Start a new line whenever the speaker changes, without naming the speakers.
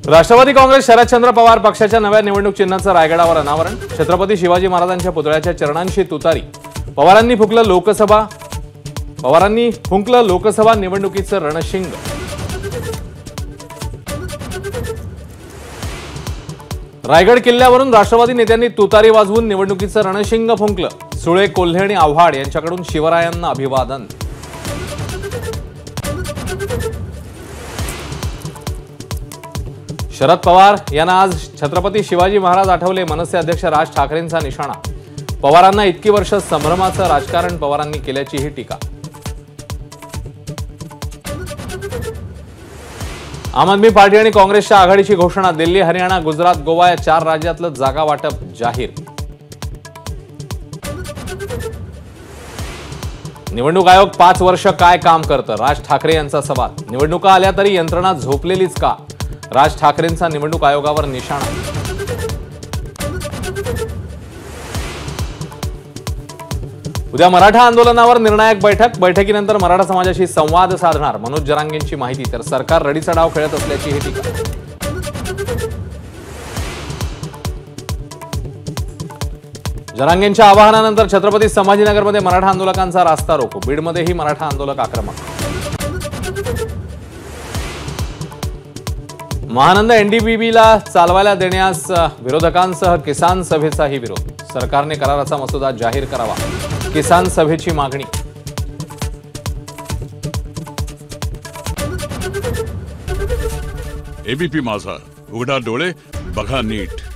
राष्ट्रवादी काँग्रेस शरदचंद्र पवार पक्षाच्या नव्या निवडणूक चिन्हाचं रायगडावर अनावरण। छत्रपती शिवाजी महाराजांच्या पुतळ्याच्या चरणांशी तुतारी। पवारांनी फुंकलं लोकसभा निवडणुकीचं रणशिंग। रायगड किल्ल्यावरून राष्ट्रवादी नेत्यांनी तुतारी वाजवून निवडणुकीचं रणशिंग फुंकलं। सुळे, कोल्हे आणि आव्हाड यांच्याकडून शिवरायांना अभिवादन। शरद पवार यांना आज छत्रपती शिवाजी महाराज आठवले। मनसे अध्यक्ष राज ठाकरेंचा निशाणा। पवारांना इतकी वर्ष संभ्रमाचं राजकारण पवारांनी केल्याचीही टीका। आम आदमी पार्टी आणि काँग्रेसच्या आघाडीची घोषणा। दिल्ली, हरियाणा, गुजरात, गोवा या 4 राज्यातलं जागा वाटप जाहीर। निवडणूक आयोग 5 वर्ष काय काम करतं? राज ठाकरे यांचा सवाल। निवडणुका आल्या तरी यंत्रणा झोपलेलीच का? राज ठाकरेंचा निवडणूक आयोगावर निशाणा। उद्या मराठा आंदोलनावर निर्णायक बैठक। बैठकीनंतर मराठा समाजाशी संवाद साधणार मनोज जरांगेंची माहिती। तर सरकार रडीचा डाव खेळत असल्याची ही टीका। जरांगेंच्या आवाहनानंतर छत्रपती संभाजीनगरमध्ये मराठा आंदोलकांचा रास्ता रोको। बीडमध्येही मराठा आंदोलक आक्रमक। महानंद एनडीबीबीला चालवायला देण्यास विरोधकांसह किसान सभेचाही विरोध। सरकारने कराराचा मसुदा जाहीर करावा, किसान सभेची मागणी।
एबीपी माझा, उघडा डोळे बघा नीट।